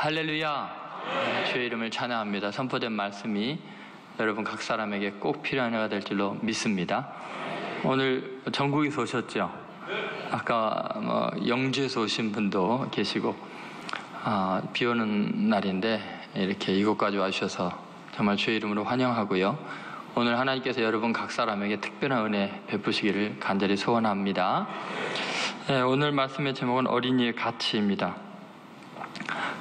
할렐루야. 주의 이름을 찬양합니다. 선포된 말씀이 여러분 각 사람에게 꼭 필요한 해가 될 줄로 믿습니다. 오늘 전국에서 오셨죠? 아까 영주에서 오신 분도 계시고 비 오는 날인데 이렇게 이곳까지 와주셔서 정말 주의 이름으로 환영하고요. 오늘 하나님께서 여러분 각 사람에게 특별한 은혜 베푸시기를 간절히 소원합니다. 네, 오늘 말씀의 제목은 어린이의 가치입니다.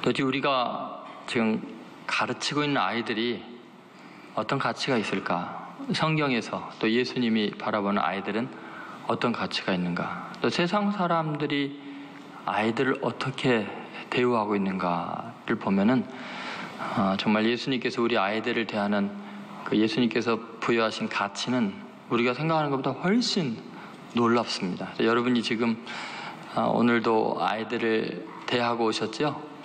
도대체 우리가 지금 가르치고 있는 아이들이 어떤 가치가 있을까? 성경에서 또 예수님이 바라보는 아이들은 어떤 가치가 있는가? 또 세상 사람들이 아이들을 어떻게 대우하고 있는가를 보면은 정말 예수님께서 우리 아이들을 대하는 그 예수님께서 부여하신 가치는 우리가 생각하는 것보다 훨씬 놀랍습니다. 여러분이 지금 오늘도 아이들을 대하고 오셨죠?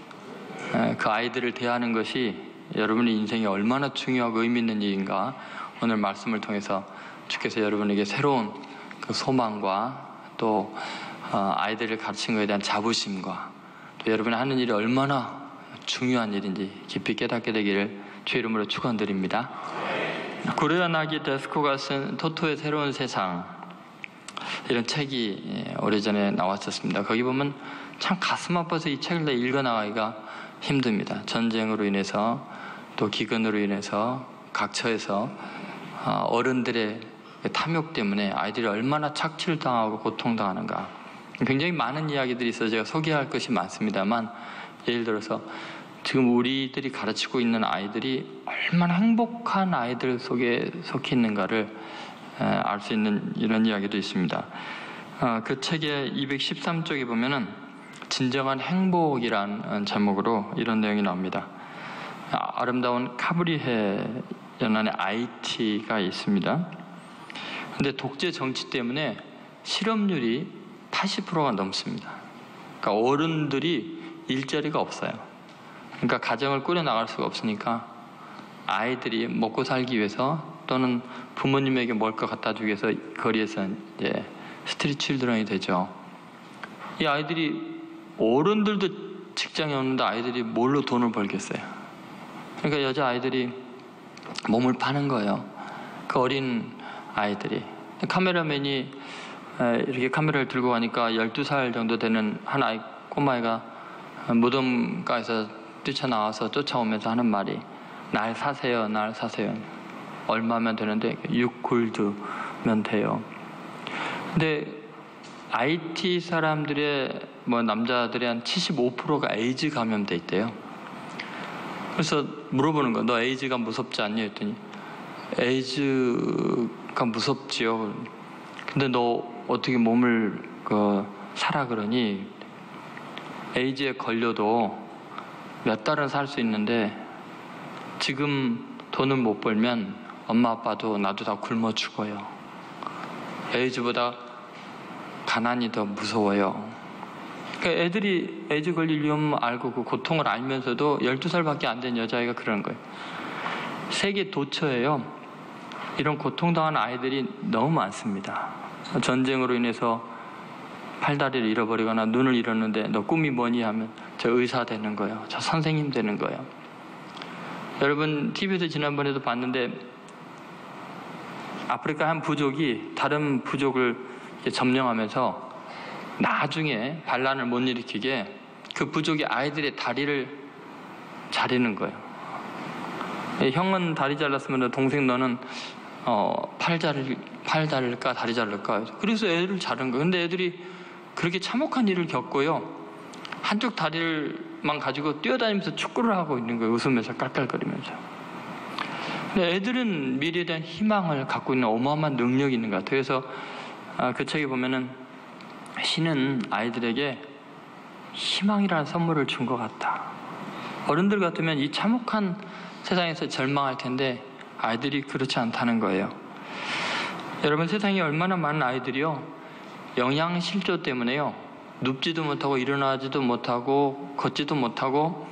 그 아이들을 대하는 것이 여러분의 인생에 얼마나 중요하고 의미 있는 일인가 오늘 말씀을 통해서 주께서 여러분에게 새로운 그 소망과 또 아이들을 가르친 것에 대한 자부심과 또 여러분이 하는 일이 얼마나 중요한 일인지 깊이 깨닫게 되기를 주의 이름으로 축원드립니다. 고레아나기 데스코가 쓴 토토의 새로운 세상, 이런 책이 오래전에 나왔었습니다. 거기 보면 참 가슴 아파서 이 책을 다 읽어나가기가 힘듭니다. 전쟁으로 인해서 또 기근으로 인해서 각처에서 어른들의 탐욕 때문에 아이들이 얼마나 착취당하고 고통당하는가, 굉장히 많은 이야기들이 있어서 제가 소개할 것이 많습니다만, 예를 들어서 지금 우리들이 가르치고 있는 아이들이 얼마나 행복한 아이들 속에 속해 있는가를 알 수 있는 이런 이야기도 있습니다. 그 책의 213쪽에 보면은 진정한 행복이란 제목으로 이런 내용이 나옵니다. 아름다운 카브리해 연안에 IT가 있습니다. 근데 독재 정치 때문에 실업률이 80%가 넘습니다. 그러니까 어른들이 일자리가 없어요. 그러니까 가정을 꾸려나갈 수가 없으니까 아이들이 먹고 살기 위해서 또는 부모님에게 먹을 것 갖다 주기 위해서 거리에서 이제 스트리트 칠드런이 되죠. 이 아이들이, 어른들도 직장이 없는데 아이들이 뭘로 돈을 벌겠어요? 그러니까 여자 아이들이 몸을 파는 거예요. 그 어린 아이들이. 카메라맨이 이렇게 카메라를 들고 가니까 12살 정도 되는 한 아이, 꼬마애가 무덤가에서 뛰쳐나와서 쫓아오면서 하는 말이 날 사세요, 날 사세요. 얼마면 되는데 6골드면 돼요. 근데 IT 사람들의 남자들의 한 75%가 에이즈 감염돼 있대요. 그래서 물어보는 거야. 너 에이즈가 무섭지 않니? 했더니 에이즈가 무섭지요. 근데 너 어떻게 몸을 살아 그러니? 에이즈에 걸려도 몇 달은 살 수 있는데 지금 돈을 못 벌면 엄마 아빠도 나도 다 굶어 죽어요. 에이즈보다 가난이 더 무서워요. 그러니까 애들이 에이즈 걸릴 위험 알고 그 고통을 알면서도 12살밖에 안 된 여자아이가 그러는 거예요. 세계 도처에요, 이런 고통당하는 아이들이 너무 많습니다. 전쟁으로 인해서 팔다리를 잃어버리거나 눈을 잃었는데 너 꿈이 뭐니 하면 저 의사 되는 거예요. 저 선생님 되는 거예요. 여러분 TV에서 지난번에도 봤는데 아프리카 한 부족이 다른 부족을 점령하면서 나중에 반란을 못 일으키게 그 부족의 아이들의 다리를 자르는 거예요. 형은 다리 잘랐으면 동생 너는 팔 자를까 다리 자를까. 그래서 애를 자른 거예요. 근데 애들이 그렇게 참혹한 일을 겪고요, 한쪽 다리를만 가지고 뛰어다니면서 축구를 하고 있는 거예요. 웃으면서 깔깔거리면서. 근데 애들은 미래에 대한 희망을 갖고 있는 어마어마한 능력이 있는 것 같아요. 그래서 그 책에 보면은 신은 아이들에게 희망이라는 선물을 준 것 같다. 어른들 같으면 이 참혹한 세상에서 절망할 텐데 아이들이 그렇지 않다는 거예요. 여러분, 세상에 얼마나 많은 아이들이요, 영양실조 때문에요, 눕지도 못하고 일어나지도 못하고 걷지도 못하고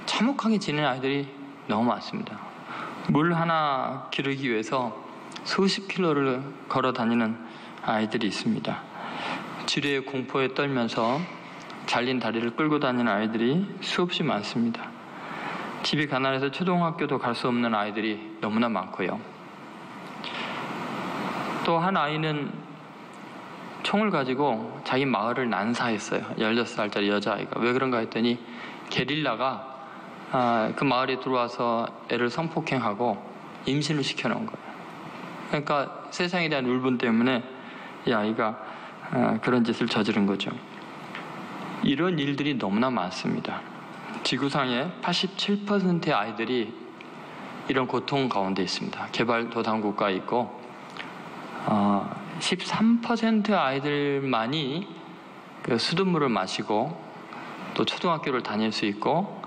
참혹하게 지내는 아이들이 너무 많습니다. 물 하나 기르기 위해서 수십 킬로를 걸어 다니는 아이들이 있습니다. 지뢰의 공포에 떨면서 잘린 다리를 끌고 다니는 아이들이 수없이 많습니다. 집이 가난해서 초등학교도 갈 수 없는 아이들이 너무나 많고요. 또 한 아이는 총을 가지고 자기 마을을 난사했어요. 16살짜리 여자아이가. 왜 그런가 했더니 게릴라가 그 마을에 들어와서 애를 성폭행하고 임신을 시켜놓은 거예요. 그러니까 세상에 대한 울분 때문에 이 아이가 그런 짓을 저지른 거죠. 이런 일들이 너무나 많습니다. 지구상의 87%의 아이들이 이런 고통 가운데 있습니다. 개발도상 국가에 있고 13%의 아이들만이 그 수돗물을 마시고 또 초등학교를 다닐 수 있고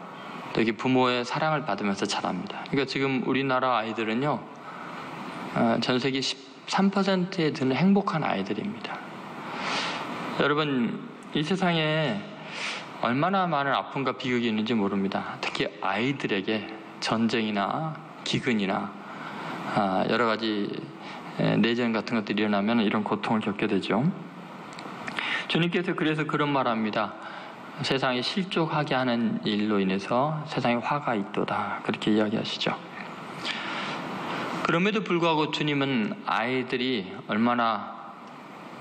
또 이게 부모의 사랑을 받으면서 자랍니다. 그러니까 지금 우리나라 아이들은요, 전 세계 13%에 드는 행복한 아이들입니다. 여러분, 이 세상에 얼마나 많은 아픔과 비극이 있는지 모릅니다. 특히 아이들에게 전쟁이나 기근이나 여러 가지 내전 같은 것들이 일어나면 이런 고통을 겪게 되죠. 주님께서 그래서 그런 말합니다. 세상에 실족하게 하는 일로 인해서 세상에 화가 있도다, 그렇게 이야기하시죠. 그럼에도 불구하고 주님은 아이들이 얼마나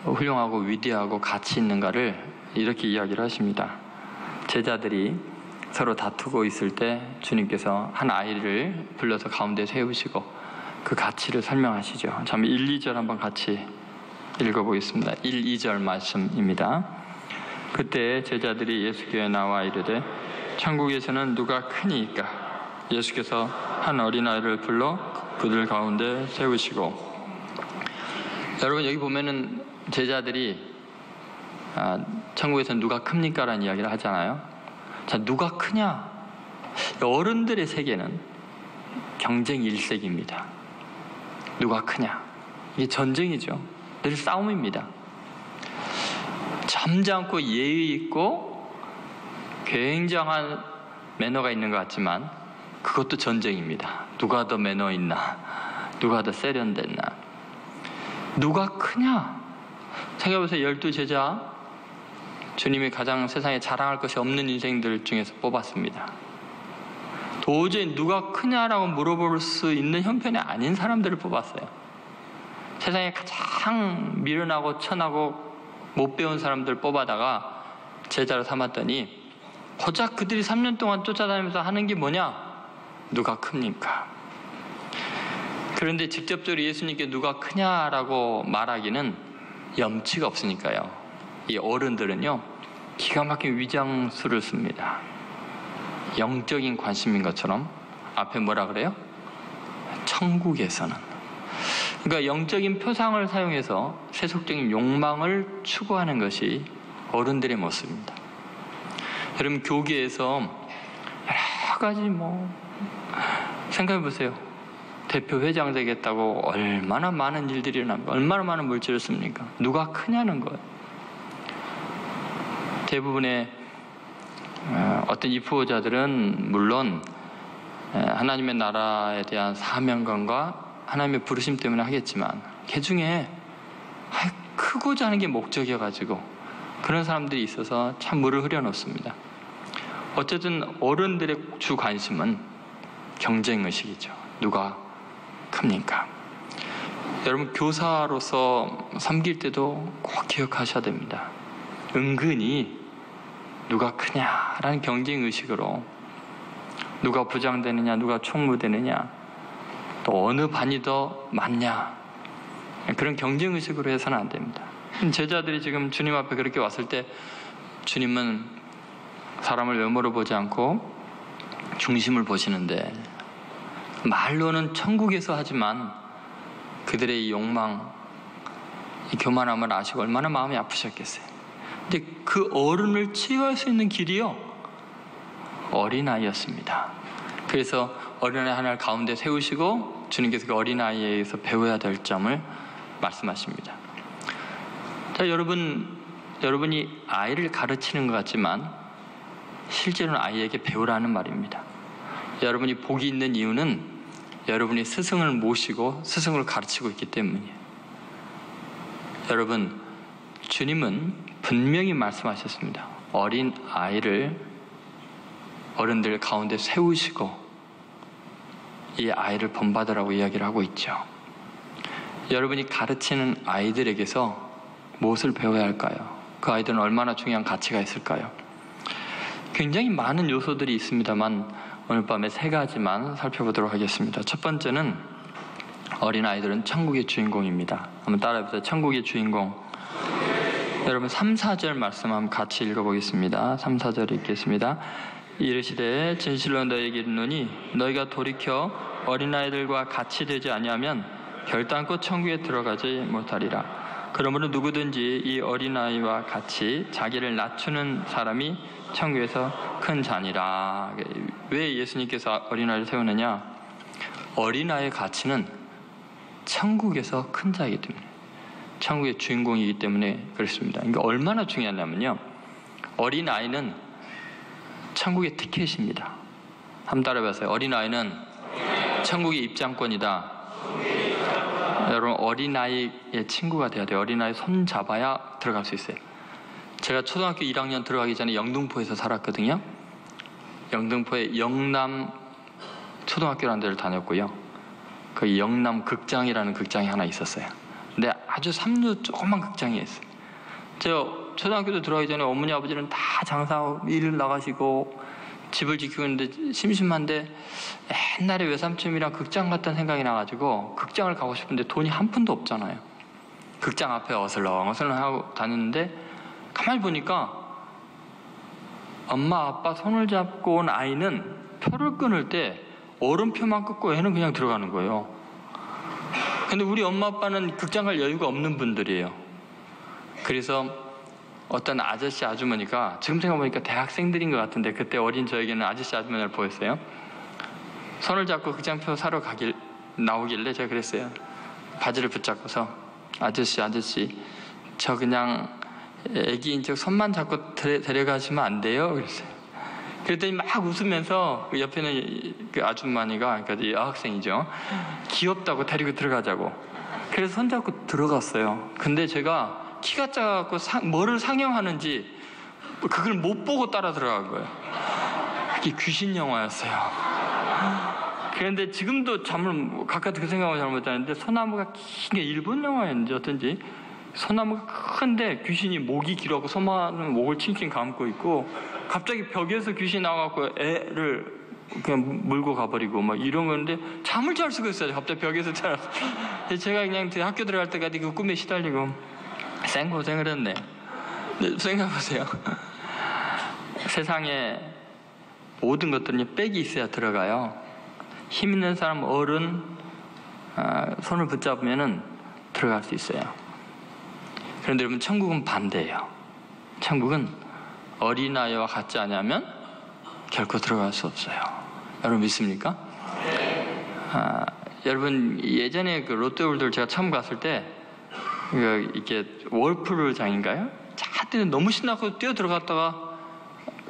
훌륭하고 위대하고 가치 있는가를 이렇게 이야기를 하십니다. 제자들이 서로 다투고 있을 때 주님께서 한 아이를 불러서 가운데 세우시고 그 가치를 설명하시죠. 참 1, 2절 한번 같이 읽어보겠습니다. 1, 2절 말씀입니다. 그때 제자들이 예수께 나와 이르되 천국에서는 누가 크니이까? 예수께서 한 어린아이를 불러 그들 가운데 세우시고. 여러분, 여기 보면은 제자들이 천국에서는 누가 큽니까? 라는 이야기를 하잖아요. 자, 누가 크냐? 어른들의 세계는 경쟁 일색입니다. 누가 크냐? 이게 전쟁이죠. 늘 싸움입니다. 점잖고 예의 있고 굉장한 매너가 있는 것 같지만 그것도 전쟁입니다. 누가 더 매너 있나? 누가 더 세련됐나? 누가 크냐? 생각해보세요. 12제자, 주님이 가장 세상에 자랑할 것이 없는 인생들 중에서 뽑았습니다. 도저히 누가 크냐라고 물어볼 수 있는 형편이 아닌 사람들을 뽑았어요. 세상에 가장 미련하고 천하고 못 배운 사람들 뽑아다가 제자로 삼았더니 고작 그들이 3년 동안 쫓아다니면서 하는 게 뭐냐? 누가 큽니까? 그런데 직접적으로 예수님께 누가 크냐라고 말하기는 염치가 없으니까요. 이 어른들은요, 기가 막힌 위장수를 씁니다. 영적인 관심인 것처럼 앞에 뭐라 그래요? 천국에서는. 그러니까 영적인 표상을 사용해서 세속적인 욕망을 추구하는 것이 어른들의 모습입니다. 여러분, 교계에서 여러 가지 생각해 보세요. 대표 회장 되겠다고 얼마나 많은 일들이 일어납니까? 얼마나 많은 물질을 씁니까? 누가 크냐는 거예요. 대부분의 어떤 입후보자들은 물론 하나님의 나라에 대한 사명감과 하나님의 부르심 때문에 하겠지만 그 중에 크고자 하는 게 목적이어가지고 그런 사람들이 있어서 참 물을 흐려놓습니다. 어쨌든 어른들의 주 관심은 경쟁의식이죠. 누가 큽니까? 여러분, 교사로서 섬길 때도 꼭 기억하셔야 됩니다. 은근히 누가 크냐라는 경쟁의식으로 누가 부장 되느냐, 누가 총무 되느냐, 또 어느 반이 더 많냐, 그런 경쟁의식으로 해서는 안 됩니다. 제자들이 지금 주님 앞에 그렇게 왔을 때 주님은 사람을 외모로 보지 않고 중심을 보시는데 말로는 천국에서 하지만 그들의 이 욕망, 이 교만함을 아시고 얼마나 마음이 아프셨겠어요. 근데 그 어른을 치유할 수 있는 길이요, 어린아이였습니다. 그래서 어린아이 하나를 가운데 세우시고 주님께서 그 어린아이에게서 배워야 될 점을 말씀하십니다. 자, 여러분이 아이를 가르치는 것 같지만 실제로는 아이에게 배우라는 말입니다. 여러분이 복이 있는 이유는 여러분이 스승을 모시고 스승을 가르치고 있기 때문이에요. 여러분, 주님은 분명히 말씀하셨습니다. 어린 아이를 어른들 가운데 세우시고 이 아이를 본받으라고 이야기를 하고 있죠. 여러분이 가르치는 아이들에게서 무엇을 배워야 할까요? 그 아이들은 얼마나 중요한 가치가 있을까요? 굉장히 많은 요소들이 있습니다만 오늘 밤에 3가지만 살펴보도록 하겠습니다. 첫 번째는 어린아이들은 천국의 주인공입니다. 한번 따라해보세요. 천국의 주인공. 여러분 3, 4절 말씀 한번 같이 읽어보겠습니다. 3, 4절 읽겠습니다. 이르시되 진실로 너희에게 이르노니 너희가 돌이켜 어린아이들과 같이 되지 아니하면 결단코 천국에 들어가지 못하리라. 그러므로 누구든지 이 어린아이와 같이 자기를 낮추는 사람이 천국에서 큰 자니라. 왜 예수님께서 어린아이를 세우느냐? 어린아이의 가치는 천국에서 큰 자이기 때문에, 천국의 주인공이기 때문에 그렇습니다. 그러니까 얼마나 중요하냐면요, 어린아이는 천국의 티켓입니다. 한번 따라해보세요. 어린아이는 천국의 입장권이다. 여러분, 어린아이의 친구가 돼야 돼요. 어린아이 손 잡아야 들어갈 수 있어요. 제가 초등학교 1학년 들어가기 전에 영등포에서 살았거든요. 영등포에 영남 초등학교라는 데를 다녔고요. 그 영남 극장이라는 극장이 하나 있었어요. 근데 아주 삼루 조그만 극장이 있어요. 제가 초등학교도 들어가기 전에 어머니 아버지는 다 장사하고 일을 나가시고 집을 지키고 있는데 심심한데 옛날에 외삼촌이랑 극장 갔다는 생각이 나가지고 극장을 가고 싶은데 돈이 한 푼도 없잖아요. 극장 앞에 어슬렁어슬렁 하고 다녔는데 가만히 보니까 엄마 아빠 손을 잡고 온 아이는 표를 끊을 때 어른표만 끊고 애는 그냥 들어가는 거예요. 근데 우리 엄마 아빠는 극장 갈 여유가 없는 분들이에요. 그래서 어떤 아저씨 아주머니가, 지금 생각해보니까 대학생들인 것 같은데 그때 어린 저에게는 아저씨 아주머니를 보였어요. 손을 잡고 극장표 사러 나오길래 제가 그랬어요. 바지를 붙잡고서 아저씨 저 그냥 애기인 척 손만 잡고 데려가시면 안 돼요? 그랬어요. 그랬더니 막 웃으면서 그 옆에는 그 아줌마니가, 그러니까 여학생이죠, 귀엽다고 데리고 들어가자고. 그래서 손잡고 들어갔어요. 근데 제가 키가 작아갖고 뭐를 상영하는지 그걸 못 보고 따라 들어간 거예요. 그게 귀신 영화였어요. 그런데 지금도 가까이 그 생각을 잘 못하는데, 소나무가 긴 게 일본 영화였는지 어떤지, 소나무가 큰데 귀신이 목이 길어갖고 소나무 목을 칭칭 감고 있고 갑자기 벽에서 귀신이 나와갖고 애를 그냥 물고 가버리고 막 이런 건데 잠을 잘 수가 있어요. 갑자기 벽에서 자라서. 제가 그냥 학교 들어갈 때까지 그 꿈에 시달리고 생고생을 했네. 생각해보세요. 세상에 모든 것들은 백이 있어야 들어가요. 힘 있는 사람, 어른 손을 붙잡으면 들어갈 수 있어요. 그런데 여러분, 천국은 반대예요. 천국은 어린아이와 같지 않으면 결코 들어갈 수 없어요. 여러분 믿습니까? 여러분, 예전에 그 롯데월드 제가 처음 갔을 때 이게 월프장인가요? 차들이 너무 신나고 뛰어 들어갔다가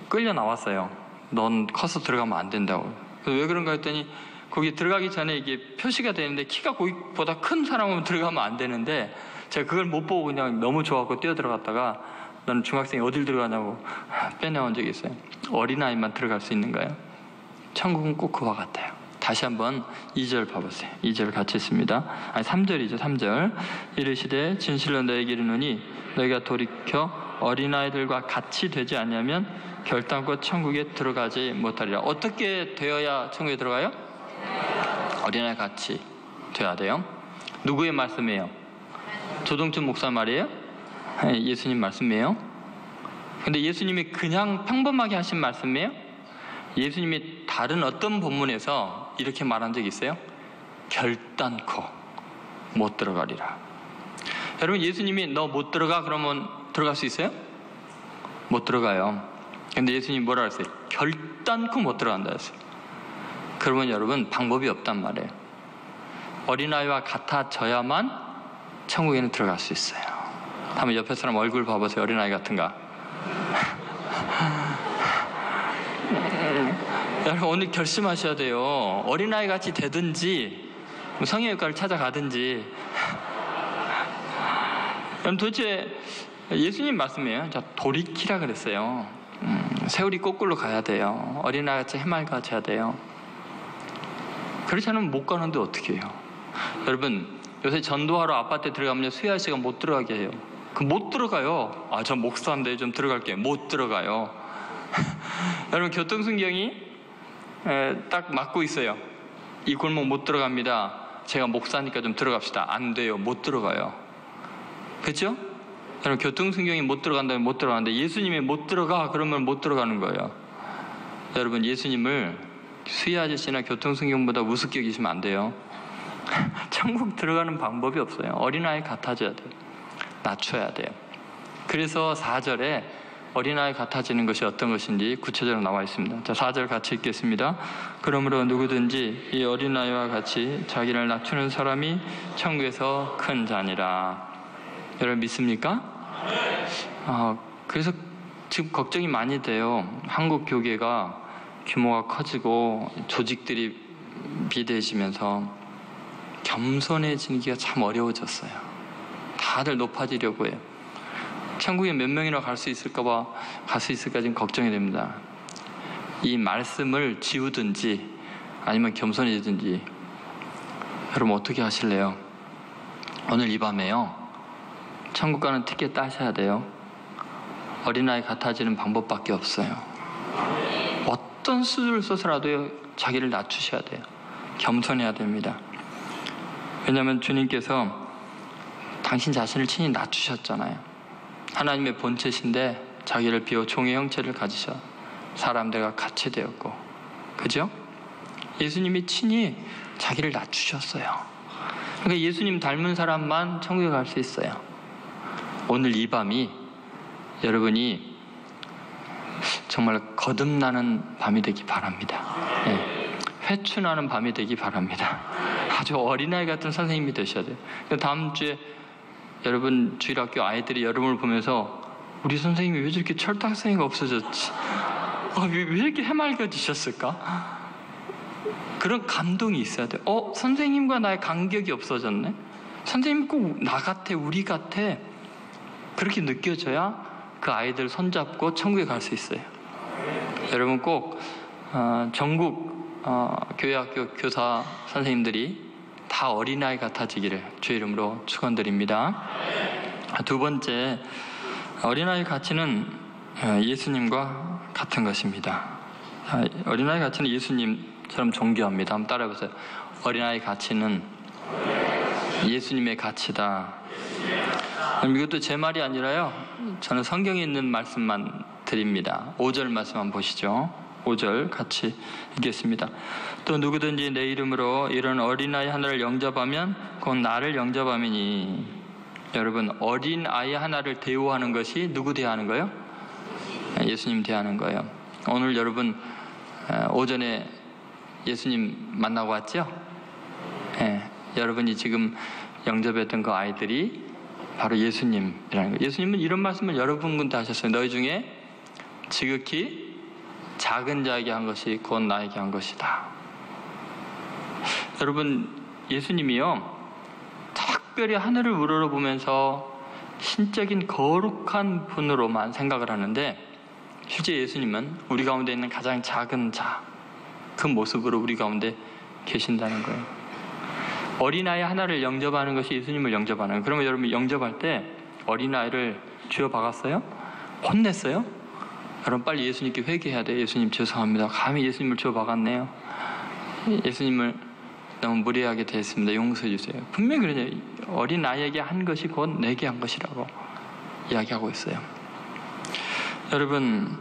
끌려 나왔어요. 넌 커서 들어가면 안 된다고. 왜 그런가 했더니 거기 들어가기 전에 이게 표시가 되는데 키가 거기보다 큰 사람은 들어가면 안 되는데, 제가 그걸 못 보고 그냥 너무 좋아하고 뛰어 들어갔다가 너는 중학생이 어딜 들어가냐고 빼내온 적이 있어요. 어린아이만 들어갈 수 있는가요? 천국은 꼭 그와 같아요. 다시 한번 2절 봐보세요. 2절 같이 있습니다. 3절이죠. 3절. 이르시되 진실로 너희에게 이르노니 너희가 돌이켜 어린아이들과 같이 되지 않으면 결단코 천국에 들어가지 못하리라. 어떻게 되어야 천국에 들어가요? 어린아이 같이 돼야 돼요. 누구의 말씀이에요? 조동춘 목사 말이에요? 예수님 말씀이에요? 근데 예수님이 그냥 평범하게 하신 말씀이에요? 예수님이 다른 어떤 본문에서 이렇게 말한 적이 있어요? 결단코 못 들어가리라. 여러분, 예수님이 너 못 들어가 그러면 들어갈 수 있어요? 못 들어가요. 근데 예수님이 뭐라 했어요? 결단코 못 들어간다 했어요. 그러면 여러분, 방법이 없단 말이에요. 어린아이와 같아져야만 천국에는 들어갈 수 있어요. 한번 옆에 사람 얼굴 봐보세요. 어린아이 같은가? 여러분, 오늘 결심하셔야 돼요. 어린아이 같이 되든지 성형외과를 찾아가든지. 그럼 도대체 예수님 말씀이에요. 자, 돌이키라 그랬어요. 세월이 거꾸로 가야 돼요. 어린아이같이 해맑아져야 해야 돼요. 그렇지 않으면 못 가는데 어떻게 해요? 여러분, 요새 전도하러 아파트에 들어가면 수야 씨가 못 들어가게 해요. 못 들어가요. 저 목사인데 좀 들어갈게요. 못 들어가요. 여러분, 교통순경이 딱 막고 있어요. 이 골목 못 들어갑니다. 제가 목사니까 좀 들어갑시다. 안 돼요. 못 들어가요. 그렇죠? 여러분, 교통순경이 못 들어간다면 못 들어가는데 예수님이 못 들어가 그러면 못 들어가는 거예요. 여러분, 예수님을 수희 아저씨나 교통순경보다 우습게 여기시면 안 돼요. 천국 들어가는 방법이 없어요. 어린아이 같아져야 돼요. 낮춰야 돼요. 그래서 4절에 어린아이 같아지는 것이 어떤 것인지 구체적으로 나와 있습니다. 자, 4절 같이 읽겠습니다. 그러므로 누구든지 이 어린아이와 같이 자기를 낮추는 사람이 천국에서 큰 자니라. 여러분 믿습니까? 그래서 지금 걱정이 많이 돼요. 한국 교계가 규모가 커지고 조직들이 비대해지면서 겸손해지기가 참 어려워졌어요. 다들 높아지려고 해요. 천국에 몇 명이나 갈 수 있을까 지금 걱정이 됩니다. 이 말씀을 지우든지 아니면 겸손해지든지 여러분 어떻게 하실래요? 오늘 이 밤에요. 천국 가는 티켓 따셔야 돼요. 어린아이 같아지는 방법밖에 없어요. 어떤 수를 써서라도 자기를 낮추셔야 돼요. 겸손해야 됩니다. 왜냐하면 주님께서 당신 자신을 친히 낮추셨잖아요. 하나님의 본체신데 자기를 비워 종의 형체를 가지셔 사람들과 같이 되었고, 그죠? 예수님이 친히 자기를 낮추셨어요. 그러니까 예수님 닮은 사람만 천국에 갈 수 있어요. 오늘 이 밤이 여러분이 정말 거듭나는 밤이 되기 바랍니다. 회춘하는 밤이 되기 바랍니다. 아주 어린아이 같은 선생님이 되셔야 돼요. 다음 주에 여러분 주일학교 아이들이 여러분을 보면서 우리 선생님이 왜 저렇게 철학생이가 없어졌지? 왜 이렇게 해맑아지셨을까? 그런 감동이 있어야 돼요. 선생님과 나의 간격이 없어졌네? 선생님 꼭 나 같아, 우리 같아. 그렇게 느껴져야 그 아이들 손잡고 천국에 갈 수 있어요. 여러분 꼭 전국 교회학교 교사 선생님들이 다 어린아이 같아지기를 주의 이름으로 축원드립니다. 두 번째, 어린아이 가치는 예수님과 같은 것입니다. 어린아이 가치는 예수님처럼 존귀합니다. 한번 따라해보세요. 어린아이 가치는 예수님의 가치다. 이것도 제 말이 아니라요, 저는 성경에 있는 말씀만 드립니다. 5절 말씀 한번 보시죠. 5절 같이 읽겠습니다. 또 누구든지 내 이름으로 이런 어린아이 하나를 영접하면 곧 나를 영접함이니. 여러분, 어린아이 하나를 대우하는 것이 누구 대하는 거예요? 예수님 대하는 거예요. 오늘 여러분 오전에 예수님 만나고 왔죠? 여러분이 지금 영접했던 그 아이들이 바로 예수님이라는 거예요. 예수님은 이런 말씀을 여러분한테 하셨어요. 너희 중에 지극히 작은 자에게 한 것이 곧 나에게 한 것이다. 여러분, 예수님이요, 특별히 하늘을 우러러보면서 신적인 거룩한 분으로만 생각을 하는데, 실제 예수님은 우리 가운데 있는 가장 작은 자, 그 모습으로 우리 가운데 계신다는 거예요. 어린아이 하나를 영접하는 것이 예수님을 영접하는 거예요. 그러면 여러분 영접할 때 어린아이를 쥐어 박았어요? 혼냈어요? 여러분 빨리 예수님께 회개해야 돼요. 예수님 죄송합니다. 감히 예수님을 쥐어 박았네요. 예수님을 너무 무례하게 대했습니다. 용서해 주세요. 분명히 그러냐. 어린아이에게 한 것이 곧 내게 한 것이라고 이야기하고 있어요. 여러분,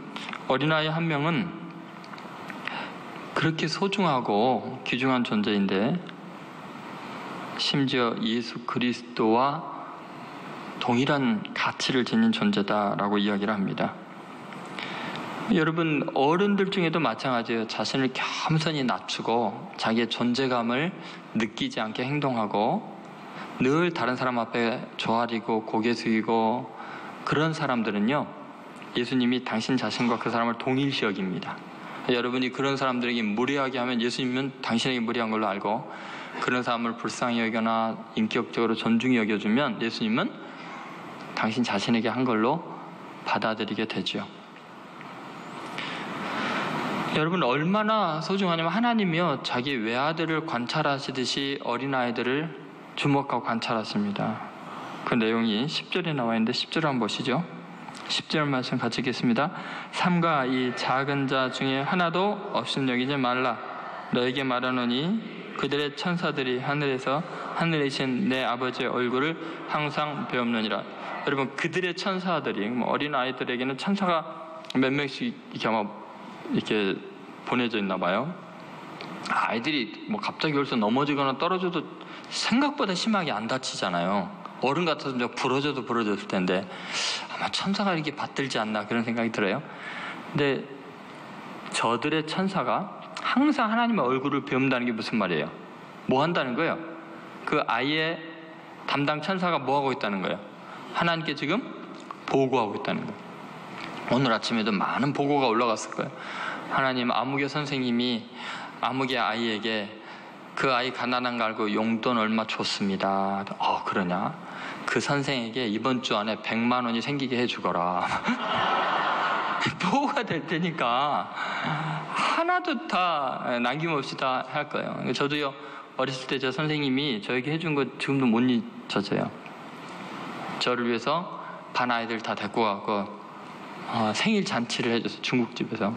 어린아이 한 명은 그렇게 소중하고 귀중한 존재인데 심지어 예수 그리스도와 동일한 가치를 지닌 존재다라고 이야기를 합니다. 여러분, 어른들 중에도 마찬가지예요. 자신을 겸손히 낮추고 자기의 존재감을 느끼지 않게 행동하고 늘 다른 사람 앞에 조아리고 고개 숙이고 그런 사람들은요, 예수님이 당신 자신과 그 사람을 동일시 여깁니다. 여러분이 그런 사람들에게 무례하게 하면 예수님은 당신에게 무례한 걸로 알고, 그런 사람을 불쌍히 여기거나 인격적으로 존중히 여겨주면 예수님은 당신 자신에게 한 걸로 받아들이게 되죠. 여러분, 얼마나 소중하냐면 하나님이요 자기 외아들을 관찰하시듯이 어린아이들을 주목하고 관찰하십니다. 그 내용이 10절에 나와 있는데 10절 한번 보시죠. 10절 말씀 같이 읽겠습니다. 삼가 이 작은 자 중에 하나도 없음 여기지 말라. 너에게 말하노니 그들의 천사들이 하늘에서 하늘이신 내 아버지의 얼굴을 항상 배움느니라. 여러분, 그들의 천사들이 어린아이들에게는 천사가 몇 명씩 이렇게 아마 이렇게 보내져 있나 봐요. 아이들이 뭐 갑자기 여기서 넘어지거나 떨어져도 생각보다 심하게 안 다치잖아요. 어른 같아서 부러져도 부러졌을 텐데 아마 천사가 이렇게 받들지 않나 그런 생각이 들어요. 근데 저들의 천사가 항상 하나님의 얼굴을 배운다는 게 무슨 말이에요? 뭐 한다는 거예요? 그 아이의 담당 천사가 뭐 하고 있다는 거예요? 하나님께 지금 보고하고 있다는 거예요. 오늘 아침에도 많은 보고가 올라갔을 거예요. 하나님, 아무개 선생님이 아무개 아이에게 그 아이 가난한 거 알고 용돈 얼마 줬습니다. 그러냐? 그 선생에게 이번 주 안에 100만 원이 생기게 해주거라. 보호가 될 테니까 하나도 다 남김없이 다 할 거예요. 저도요 어렸을 때 저 선생님이 저에게 해준 거 지금도 못 잊어져요. 저를 위해서 반 아이들 다 데리고 가고 생일 잔치를 해줘서 중국집에서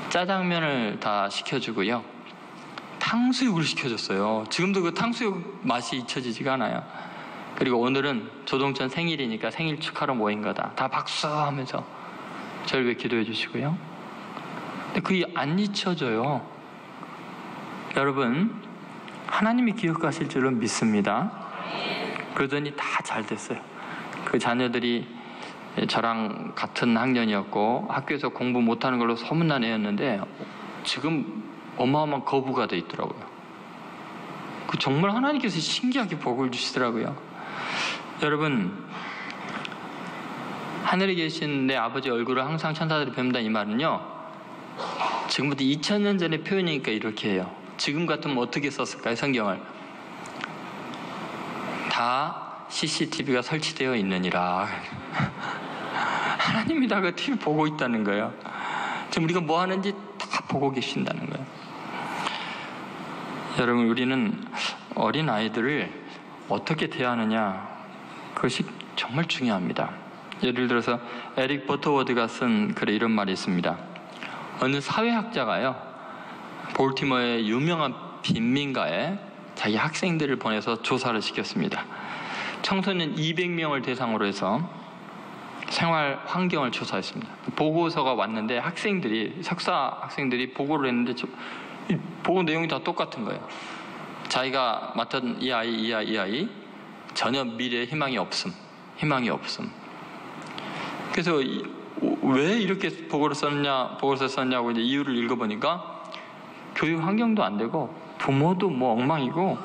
짜장면을 다 시켜주고요, 탕수육을 시켜줬어요. 지금도 그 탕수육 맛이 잊혀지지가 않아요. 그리고 오늘은 조동천 생일이니까 생일 축하로 모인 거다. 다 박수하면서 저를 위해 기도해 주시고요. 근데 그게 안 잊혀져요. 여러분, 하나님이 기억하실 줄은 믿습니다. 그러더니 다 잘 됐어요. 그 자녀들이 저랑 같은 학년이었고 학교에서 공부 못하는 걸로 소문난 애였는데 지금 어마어마한 거부가 돼 있더라고요. 그 정말 하나님께서 신기하게 복을 주시더라고요. 여러분, 하늘에 계신 내 아버지 얼굴을 항상 천사들이 뵙는다 이 말은요, 지금부터 2000년 전의 표현이니까 이렇게 해요. 지금 같으면 어떻게 썼을까요? 성경을 다 CCTV가 설치되어 있느니라. 하나님이 다 그 TV 보고 있다는 거예요. 지금 우리가 뭐 하는지 다 보고 계신다는 거예요. 여러분, 우리는 어린 아이들을 어떻게 대하느냐, 그것이 정말 중요합니다. 예를 들어서 에릭 버터워드가 쓴 글에 이런 말이 있습니다. 어느 사회학자가요, 볼티모어의 유명한 빈민가에 자기 학생들을 보내서 조사를 시켰습니다. 청소년 200명을 대상으로 해서 생활 환경을 조사했습니다. 보고서가 왔는데 석사 학생들이 보고를 했는데 보고 내용이 다 똑같은 거예요. 자기가 맡은 이 아이 전혀 미래에 희망이 없음. 그래서 왜 이렇게 보고서 썼냐고 이제 이유를 읽어보니까 교육 환경도 안 되고 부모도 뭐 엉망이고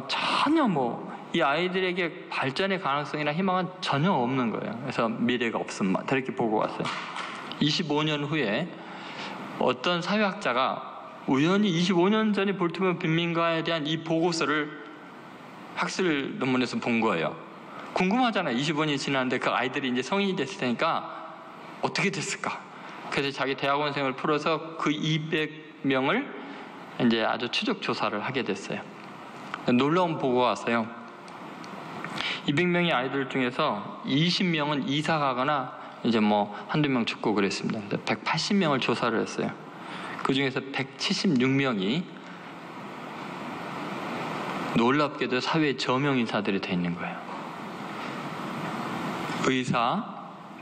전혀 이 아이들에게 발전의 가능성이나 희망은 전혀 없는 거예요. 그래서 미래가 없음, 이렇게 보고 왔어요. 25년 후에 어떤 사회학자가 우연히 25년 전에 볼티모어 빈민가에 대한 이 보고서를 학술 논문에서 본 거예요. 궁금하잖아요. 25년이 지났는데 그 아이들이 이제 성인이 됐을 테니까 어떻게 됐을까? 그래서 자기 대학원생을 풀어서 그 200명을 이제 아주 추적 조사를 하게 됐어요. 놀라운 보고가 왔어요. 200명의 아이들 중에서 20명은 이사 가거나 이제 한두 명 죽고 그랬습니다. 180명을 조사를 했어요. 그 중에서 176명이 놀랍게도 사회 저명 인사들이 돼 있는 거예요. 의사,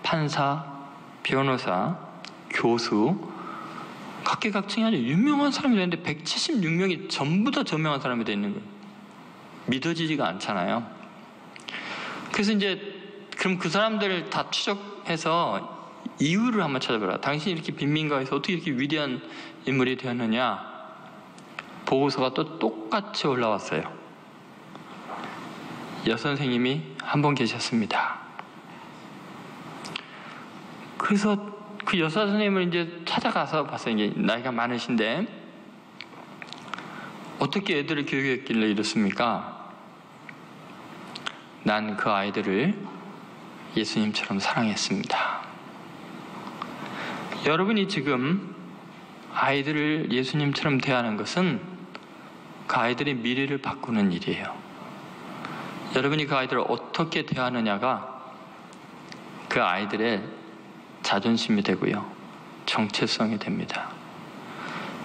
판사, 변호사, 교수, 각계각층이 아주 유명한 사람이 되는데 176명이 전부 다 저명한 사람이 돼 있는 거예요. 믿어지지가 않잖아요. 그래서 이제 그럼 그 사람들을 다 추적해서 이유를 한번 찾아보라. 당신이 이렇게 빈민가에서 어떻게 이렇게 위대한 인물이 되었느냐? 보고서가 또 똑같이 올라왔어요. 여선생님이 한 분 계셨습니다. 그래서 그 여사 선생님을 이제 찾아가서 봤어요. 이게 나이가 많으신데 어떻게 애들을 교육했길래 이렇습니까? 난 그 아이들을 예수님처럼 사랑했습니다. 여러분이 지금 아이들을 예수님처럼 대하는 것은 그 아이들의 미래를 바꾸는 일이에요. 여러분이 그 아이들을 어떻게 대하느냐가 그 아이들의 자존심이 되고요, 정체성이 됩니다.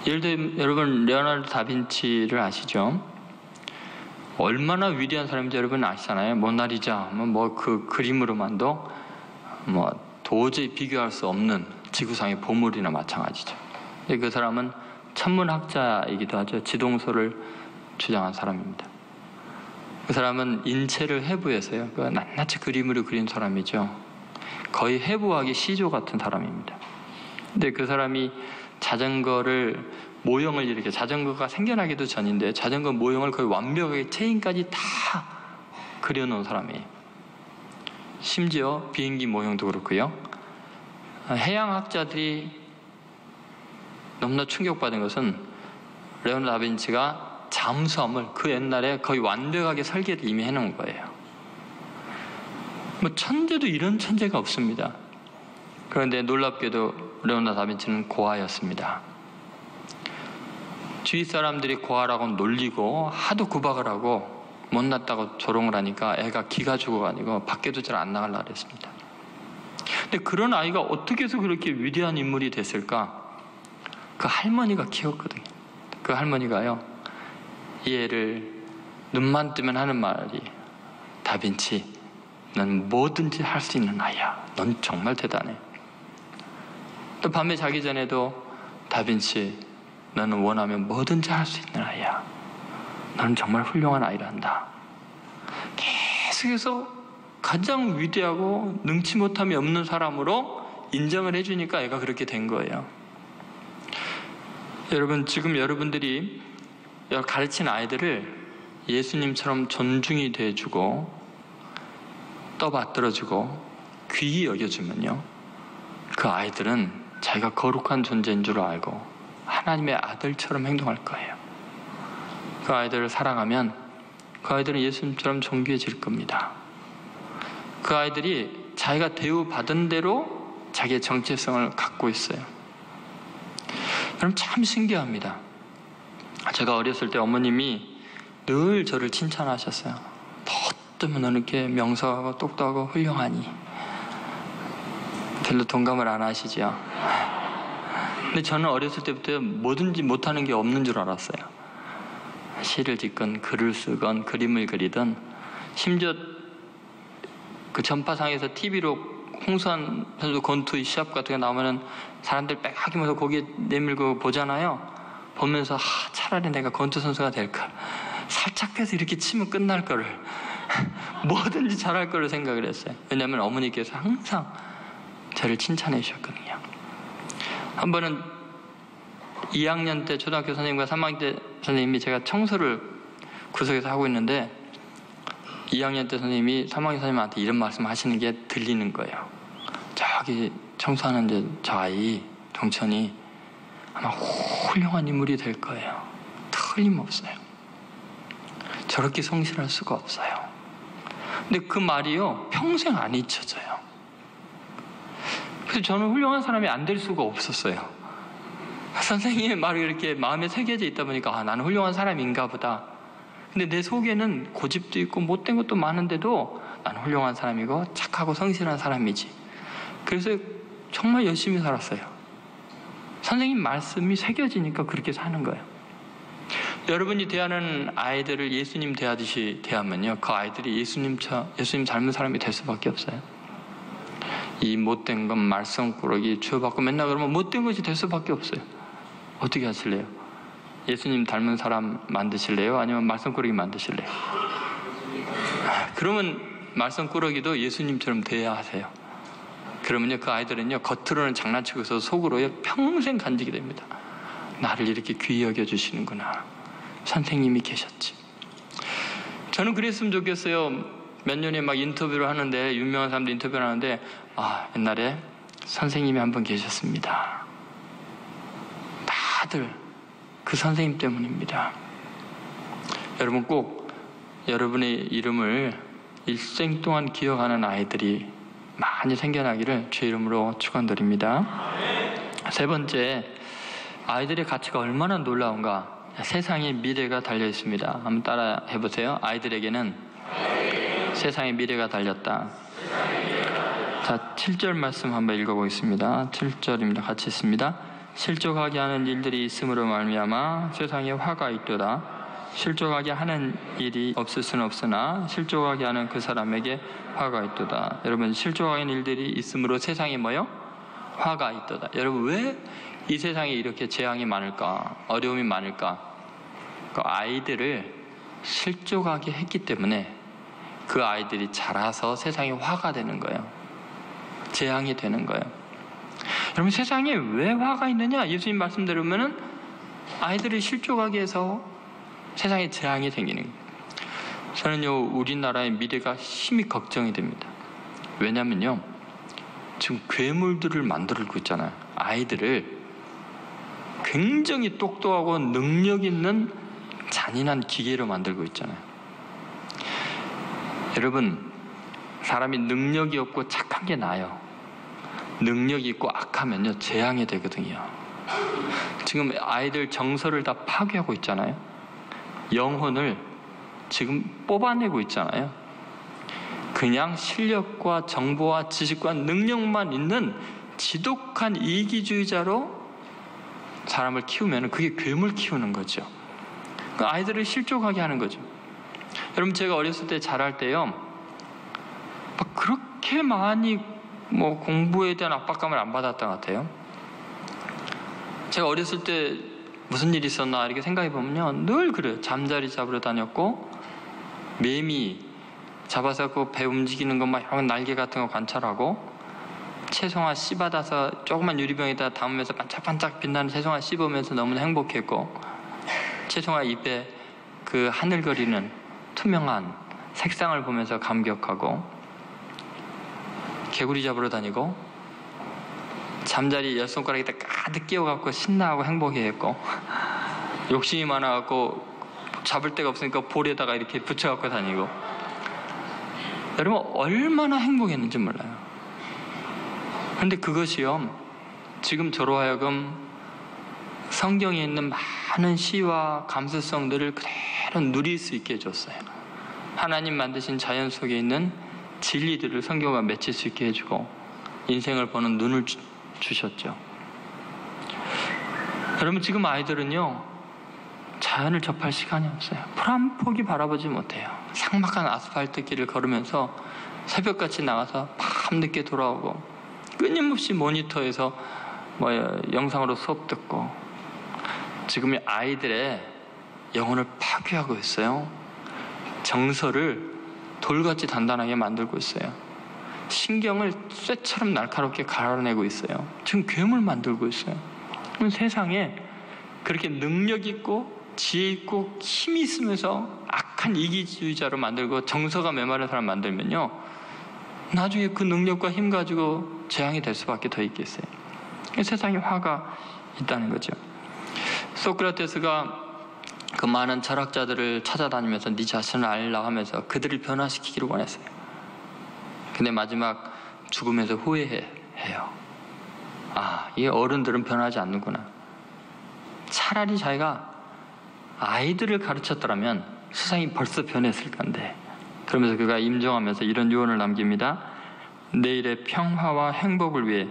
예를 들어 여러분 레오나르도 다빈치를 아시죠? 얼마나 위대한 사람인지 여러분 아시잖아요. 모나리자 뭐 그 그림으로만도 뭐 도저히 비교할 수 없는 지구상의 보물이나 마찬가지죠. 근데 그 사람은 천문학자이기도 하죠. 지동설을 주장한 사람입니다. 그 사람은 인체를 해부해서요, 그 낱낱이 그림으로 그린 사람이죠. 거의 해부학의 시조 같은 사람입니다. 근데 그 사람이 자전거를 모형을 이렇게, 자전거가 생겨나기도 전인데 자전거 모형을 거의 완벽하게 체인까지 다 그려놓은 사람이에요. 심지어 비행기 모형도 그렇고요. 해양학자들이 너무나 충격받은 것은 레오나르도 다빈치가 잠수함을 그 옛날에 거의 완벽하게 설계를 이미 해놓은 거예요. 뭐 천재도 이런 천재가 없습니다. 그런데 놀랍게도 레오나르도 다빈치는 고아였습니다. 주위 사람들이 고아라고 놀리고 하도 구박을 하고 못났다고 조롱을 하니까 애가 기가 죽어가지고 밖에도 잘 안 나가려고 그랬습니다. 근데 그런 아이가 어떻게 해서 그렇게 위대한 인물이 됐을까? 그 할머니가 키웠거든요. 그 할머니가요, 이 애를 눈만 뜨면 하는 말이, 다빈치, 넌 뭐든지 할 수 있는 아이야. 넌 정말 대단해. 또 밤에 자기 전에도, 다빈치, 너는 원하면 뭐든지 할 수 있는 아이야. 너는 정말 훌륭한 아이란다. 계속해서 가장 위대하고 능치 못함이 없는 사람으로 인정을 해주니까 애가 그렇게 된 거예요. 여러분, 지금 여러분들이 가르친 아이들을 예수님처럼 존중이 돼주고 떠받들어주고 귀히 여겨주면요, 그 아이들은 자기가 거룩한 존재인 줄 알고 하나님의 아들처럼 행동할 거예요. 그 아이들을 사랑하면 그 아이들은 예수님처럼 존귀해질 겁니다. 그 아이들이 자기가 대우받은 대로 자기의 정체성을 갖고 있어요. 그럼 참 신기합니다. 제가 어렸을 때 어머님이 늘 저를 칭찬하셨어요. 너 어쩌면 너는 이렇게 명석하고 똑똑하고 훌륭하니. 별로 동감을 안 하시죠? 근데 저는 어렸을 때부터 뭐든지 못하는 게 없는 줄 알았어요. 시를 짓건 글을 쓰건 그림을 그리든, 심지어 그 전파상에서 TV로 홍수환 선수 권투 시합 같은 게 나오면은 사람들 빽하기면서 고개 내밀고 보잖아요. 보면서 차라리 내가 권투 선수가 될걸, 살짝 해서 이렇게 치면 끝날 거를 뭐든지 잘할 거를 생각을 했어요. 왜냐하면 어머니께서 항상 저를 칭찬해 주셨거든요. 한 번은 2학년 때 초등학교 선생님과 3학년 때 선생님이, 제가 청소를 구석에서 하고 있는데 2학년 때 선생님이 3학년 선생님한테 이런 말씀 하시는 게 들리는 거예요. 저기 청소하는 저 아이 동천이 아마 훌륭한 인물이 될 거예요. 틀림없어요. 저렇게 성실할 수가 없어요. 근데 그 말이요, 평생 안 잊혀져요. 그래서 저는 훌륭한 사람이 안 될 수가 없었어요. 선생님의 말이 이렇게 마음에 새겨져 있다 보니까 나는 훌륭한 사람인가 보다. 근데 내 속에는 고집도 있고 못된 것도 많은데도 나는 훌륭한 사람이고 착하고 성실한 사람이지. 그래서 정말 열심히 살았어요. 선생님 말씀이 새겨지니까 그렇게 사는 거예요. 여러분이 대하는 아이들을 예수님 대하듯이 대하면요, 그 아이들이 예수님 닮은 사람이 될 수밖에 없어요. 이 못된 건 말썽꾸러기 주워받고 맨날 그러면 못된 것이 될 수밖에 없어요. 어떻게 하실래요? 예수님 닮은 사람 만드실래요? 아니면 말썽꾸러기 만드실래요? 그러면 말썽꾸러기도 예수님처럼 돼야 하세요. 그러면요, 그 아이들은요, 겉으로는 장난치고 있어서 속으로요 평생 간직이 됩니다. 나를 이렇게 귀히 여겨주시는구나, 선생님이 계셨지. 저는 그랬으면 좋겠어요. 몇 년에 막 인터뷰를 하는데, 유명한 사람들 인터뷰를 하는데, 옛날에 선생님이 한 분 계셨습니다. 다들 그 선생님 때문입니다. 여러분, 꼭 여러분의 이름을 일생 동안 기억하는 아이들이 많이 생겨나기를 주 이름으로 축원드립니다. 세 번째, 아이들의 가치가 얼마나 놀라운가. 세상의 미래가 달려 있습니다. 한번 따라 해보세요. 아이들에게는 세상의 미래가 달렸다. 자, 7절 말씀 한번 읽어보겠습니다. 7절입니다. 같이 있습니다. 실족하게 하는 일들이 있음으로 말미암아 세상에 화가 있도다. 실족하게 하는 일이 없을 수는 없으나 실족하게 하는 그 사람에게 화가 있도다. 여러분, 실족하게 하는 일들이 있음으로 세상에 뭐요? 화가 있도다. 여러분, 왜 이 세상에 이렇게 재앙이 많을까? 어려움이 많을까? 그 아이들을 실족하게 했기 때문에 그 아이들이 자라서 세상에 화가 되는 거예요. 재앙이 되는 거예요. 여러분, 세상에 왜 화가 있느냐? 예수님 말씀 들으면은 아이들을 실족하게 해서 세상에 재앙이 생기는 거예요. 저는요, 우리나라의 미래가 심히 걱정이 됩니다. 왜냐면요, 지금 괴물들을 만들고 있잖아요. 아이들을 굉장히 똑똑하고 능력 있는 잔인한 기계로 만들고 있잖아요. 여러분, 사람이 능력이 없고 착한 게 나아요. 능력이 있고 악하면요, 재앙이 되거든요. 지금 아이들 정서를 다 파괴하고 있잖아요. 영혼을 지금 뽑아내고 있잖아요. 그냥 실력과 정보와 지식과 능력만 있는 지독한 이기주의자로 사람을 키우면 그게 괴물 키우는 거죠. 그러니까 아이들을 실족하게 하는 거죠. 여러분, 제가 어렸을 때 자랄 때요, 막 그렇게 많이 공부에 대한 압박감을 안 받았던 것 같아요. 제가 어렸을 때 무슨 일이 있었나 이렇게 생각해 보면요, 늘 그래요. 잠자리 잡으러 다녔고, 매미 잡아서 그 배 움직이는 것만 이런 날개 같은 거 관찰하고, 채송화 씨 받아서 조그만 유리병에다 담으면서 반짝반짝 빛나는 채송화 씹으면서 너무나 행복했고, 채송화 잎에 그 하늘거리는 투명한 색상을 보면서 감격하고, 개구리 잡으러 다니고, 잠자리 10손가락에다 가득 끼워갖고 신나하고 행복해했고, 욕심이 많아갖고 잡을 데가 없으니까 볼에다가 이렇게 붙여갖고 다니고. 여러분, 얼마나 행복했는지 몰라요. 그런데 그것이요, 지금 저로 하여금 성경에 있는 많은 시와 감수성들을 그대로 누릴 수 있게 해줬어요. 하나님 만드신 자연 속에 있는 진리들을 성경과 맺힐 수 있게 해주고 인생을 보는 눈을 주셨죠. 여러분, 지금 아이들은요, 자연을 접할 시간이 없어요. 풀 한 폭이 바라보지 못해요. 삭막한 아스팔트 길을 걸으면서 새벽같이 나가서 밤늦게 돌아오고, 끊임없이 모니터에서 영상으로 수업 듣고, 지금 아이들의 영혼을 파괴하고 있어요. 정서를 돌같이 단단하게 만들고 있어요. 신경을 쇠처럼 날카롭게 갈아내고 있어요. 지금 괴물 만들고 있어요. 세상에 그렇게 능력 있고 지혜 있고 힘이 있으면서 악한 이기주의자로 만들고 정서가 메마른 사람 만들면요, 나중에 그 능력과 힘 가지고 재앙이 될 수밖에 더 있겠어요. 세상에 화가 있다는 거죠. 소크라테스가 그 많은 철학자들을 찾아다니면서 네 자신을 알라 하면서 그들을 변화시키기를 원했어요. 근데 마지막 죽으면서 후회해요. 아, 이 어른들은 변하지 않는구나. 차라리 자기가 아이들을 가르쳤더라면 세상이 벌써 변했을 건데. 그러면서 그가 임종하면서 이런 유언을 남깁니다. 내일의 평화와 행복을 위해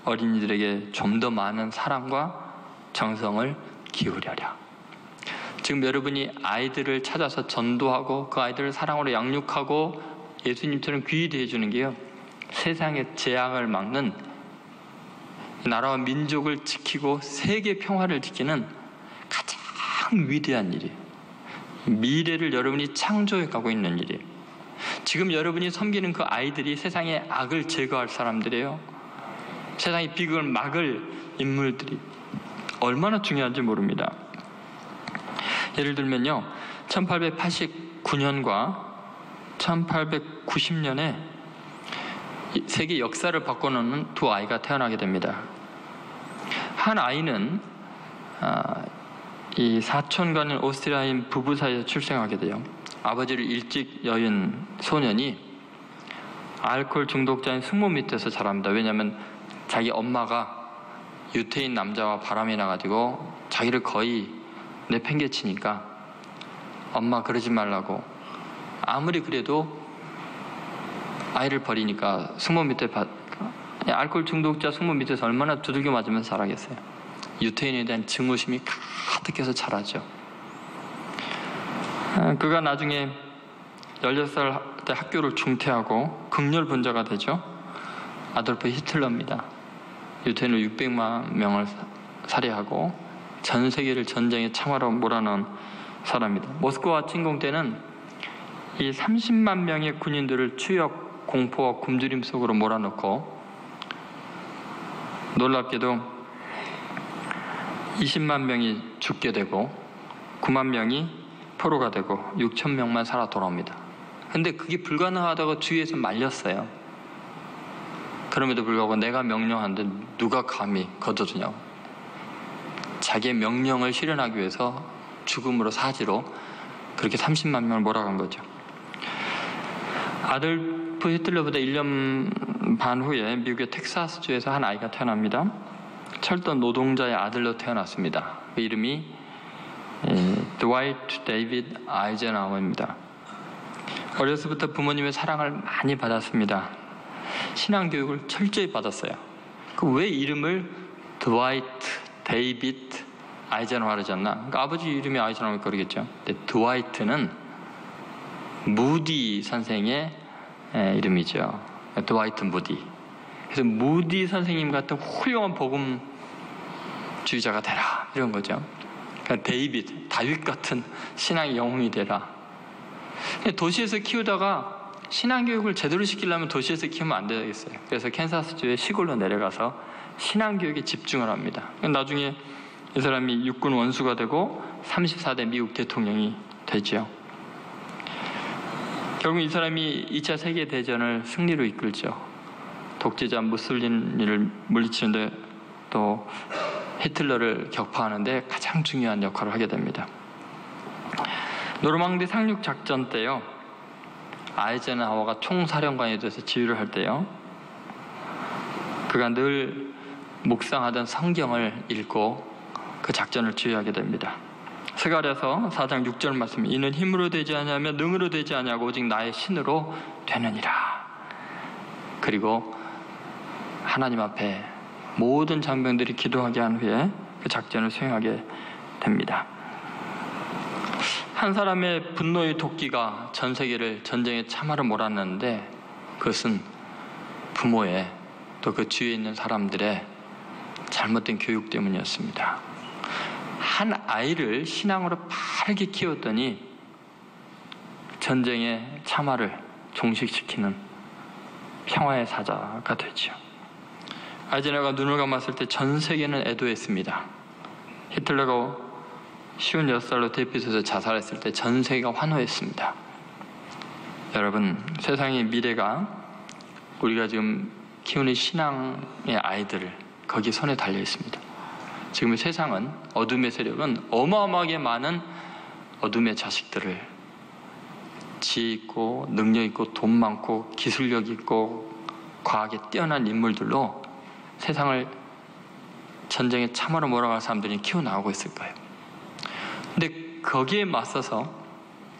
어린이들에게 좀 더 많은 사랑과 정성을 기울여라. 지금 여러분이 아이들을 찾아서 전도하고 그 아이들을 사랑으로 양육하고 예수님처럼 귀히 대해주는 게요, 세상의 재앙을 막는, 나라와 민족을 지키고 세계 평화를 지키는 가장 위대한 일이에요. 미래를 여러분이 창조해 가고 있는 일이에요. 지금 여러분이 섬기는 그 아이들이 세상의 악을 제거할 사람들이에요. 세상의 비극을 막을 인물들이 얼마나 중요한지 모릅니다. 예를 들면요, 1889년과 1890년에 세계 역사를 바꿔놓는 두 아이가 태어나게 됩니다. 한 아이는 이 사촌과 있는 오스트리아인 부부 사이에서 출생하게 돼요. 아버지를 일찍 여인 소년이 알코올 중독자인 숙모 밑에서 자랍니다. 왜냐하면 자기 엄마가 유태인 남자와 바람이 나가지고 자기를 거의 내팽개치니까 엄마 그러지 말라고, 아무리 그래도 아이를 버리니까 숙모 밑에 알코올 중독자 숙모 밑에서 얼마나 두들겨 맞으면서 자라겠어요. 유태인에 대한 증오심이 가득해서 자라죠. 그가 나중에 16살 때 학교를 중퇴하고 극렬분자가 되죠. 아돌프 히틀러입니다. 유태인을 600만 명을 살해하고 전 세계를 전쟁에 참화로 몰아넣은 사람입니다. 모스크바 침공 때는 이 30만 명의 군인들을 추역, 공포와 굶주림 속으로 몰아넣고, 놀랍게도 20만 명이 죽게 되고 9만 명이 포로가 되고 6천 명만 살아 돌아옵니다. 근데 그게 불가능하다고 주위에서 말렸어요. 그럼에도 불구하고 내가 명령하는데 누가 감히 거둬두냐고. 자기의 명령을 실현하기 위해서 죽음으로 사지로 그렇게 30만 명을 몰아간 거죠. 아돌프 히틀러보다 1년 반 후에 미국의 텍사스주에서 한 아이가 태어납니다. 철도 노동자의 아들로 태어났습니다. 그 이름이 드와이트 데이비드 아이젠하워입니다. 어려서부터 부모님의 사랑을 많이 받았습니다. 신앙교육을 철저히 받았어요. 그 왜 이름을 드와이트 데이비드 아이젠하워를 졌나? 그러니까 아버지 이름이 아이젠하워니까 그러겠죠. 근데 드와이트는 무디 선생의 이름이죠. 드와이트 무디. 그래서 무디 선생님 같은 훌륭한 복음주의자가 되라, 이런 거죠. 그러니까 데이비드, 다윗 같은 신앙의 영웅이 되라. 도시에서 키우다가 신앙교육을 제대로 시키려면 도시에서 키우면 안 되겠어요. 그래서 캔사스주의 시골로 내려가서 신앙교육에 집중을 합니다. 나중에 이 사람이 육군 원수가 되고 34대 미국 대통령이 되죠. 결국 이 사람이 2차 세계대전을 승리로 이끌죠. 독재자 무솔리니를 물리치는데 또 히틀러를 격파하는데 가장 중요한 역할을 하게 됩니다. 노르망디 상륙 작전 때요, 아이젠하워가 총사령관이 돼서 지휘를 할 때요, 그가 늘 묵상하던 성경을 읽고 그 작전을 지휘하게 됩니다. 스가랴서 4장 6절 말씀, 이는 힘으로 되지 아니하며 능으로 되지 아니하고 오직 나의 신으로 되느니라. 그리고 하나님 앞에 모든 장병들이 기도하게 한 후에 그 작전을 수행하게 됩니다. 한 사람의 분노의 도끼가 전 세계를 전쟁에 참화로 몰아넣는데 그것은 부모의, 또 그 주위에 있는 사람들의 잘못된 교육 때문이었습니다. 한 아이를 신앙으로 바르게 키웠더니 전쟁의 참화를 종식시키는 평화의 사자가 되죠. 아이젠하워가 눈을 감았을 때 전 세계는 애도했습니다. 히틀러가 56살로 대피소에서 자살했을 때 전 세계가 환호했습니다. 여러분, 세상의 미래가 우리가 지금 키우는 신앙의 아이들, 거기 손에 달려 있습니다. 지금 세상은, 어둠의 세력은 어마어마하게 많은 어둠의 자식들을 지혜 있고 능력 있고 돈 많고 기술력 있고 과학에 뛰어난 인물들로 세상을 전쟁에 참으로 몰아갈 사람들이 키워나가고 있을 거예요. 근데 거기에 맞서서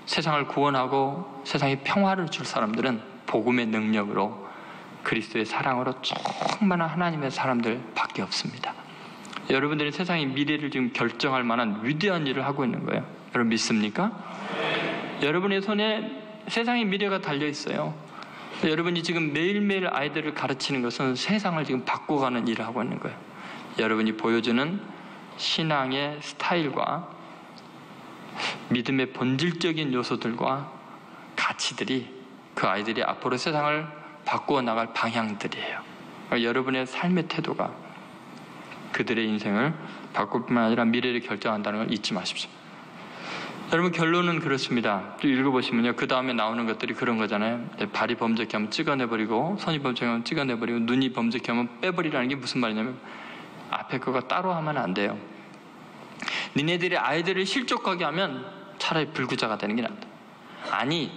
세상을 구원하고 세상에 평화를 줄 사람들은 복음의 능력으로, 그리스도의 사랑으로 충만한 하나님의 사람들밖에 없습니다. 여러분들이 세상의 미래를 지금 결정할 만한 위대한 일을 하고 있는 거예요. 여러분 믿습니까? 여러분의 손에 세상의 미래가 달려 있어요. 여러분이 지금 매일매일 아이들을 가르치는 것은 세상을 지금 바꿔가는 일을 하고 있는 거예요. 여러분이 보여주는 신앙의 스타일과 믿음의 본질적인 요소들과 가치들이 그 아이들이 앞으로 세상을 바꾸어 나갈 방향들이에요. 여러분의 삶의 태도가 그들의 인생을 바꿀 뿐만 아니라 미래를 결정한다는 걸 잊지 마십시오. 여러분, 결론은 그렇습니다. 또 읽어보시면요, 그 다음에 나오는 것들이 그런 거잖아요. 발이 범죄케 하면 찍어내버리고, 손이 범죄케 하면 찍어내버리고, 눈이 범죄케 하면 빼버리라는 게 무슨 말이냐면 앞에 그거 따로 하면 안 돼요. 니네들이 아이들을 실족하게 하면 차라리 불구자가 되는 게 낫다. 아니,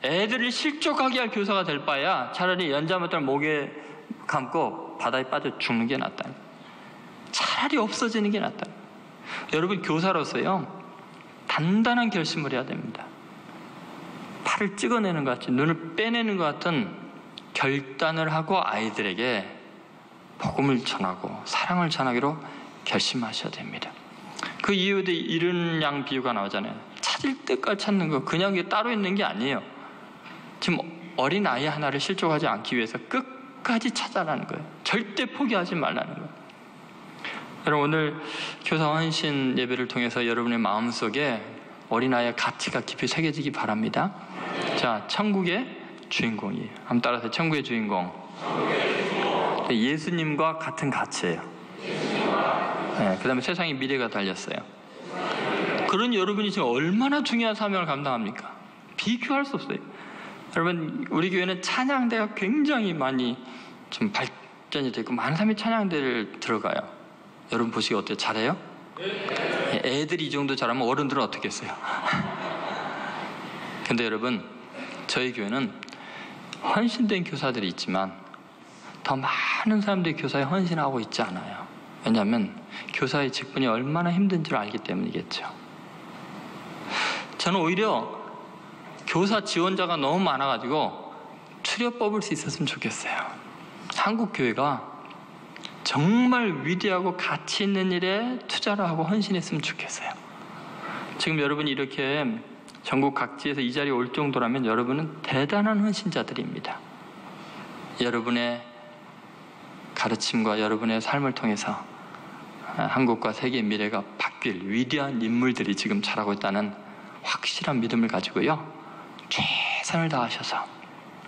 애들을 실족하게 할 교사가 될 바야 차라리 연자못을 목에 감고 바다에 빠져 죽는 게 낫다. 차라리 없어지는 게 낫다. 여러분, 교사로서요, 단단한 결심을 해야 됩니다. 팔을 찍어내는 것 같이, 눈을 빼내는 것 같은 결단을 하고 아이들에게 복음을 전하고 사랑을 전하기로 결심하셔야 됩니다. 그 이유도 이런 양 비유가 나오잖아요. 찾을 때까지 찾는 거, 그냥 이게 따로 있는 게 아니에요. 지금 어린 아이 하나를 실족하지 않기 위해서 끝까지 찾아라는 거예요. 절대 포기하지 말라는 거예요. 여러분, 오늘 교사 헌신 예배를 통해서 여러분의 마음속에 어린아이의 가치가 깊이 새겨지기 바랍니다. 자, 천국의 주인공이에요. 한번 따라서 천국의 주인공. 예수님과 같은 가치예요. 네, 그 다음에 세상의 미래가 달렸어요. 그런 여러분이 지금 얼마나 중요한 사명을 감당합니까? 비교할 수 없어요. 여러분, 우리 교회는 찬양대가 굉장히 많이 좀 발전이 되고 많은 사람이 찬양대를 들어가요. 여러분 보시기 어때요? 잘해요? 네. 애들이 이 정도 잘하면 어른들은 어떻게 했어요? 근데 여러분, 저희 교회는 헌신된 교사들이 있지만 더 많은 사람들이 교사에 헌신하고 있지 않아요. 왜냐하면 교사의 직분이 얼마나 힘든지를 알기 때문이겠죠. 저는 오히려 교사 지원자가 너무 많아가지고 추려 뽑을 수 있었으면 좋겠어요. 한국 교회가 정말 위대하고 가치 있는 일에 투자를 하고 헌신했으면 좋겠어요. 지금 여러분이 이렇게 전국 각지에서 이 자리에 올 정도라면 여러분은 대단한 헌신자들입니다. 여러분의 가르침과 여러분의 삶을 통해서 한국과 세계의 미래가 바뀔 위대한 인물들이 지금 자라고 있다는 확실한 믿음을 가지고요, 최선을 다하셔서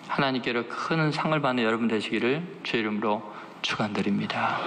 하나님께로 큰 상을 받는 여러분 되시기를 주의 이름으로 축원드립니다.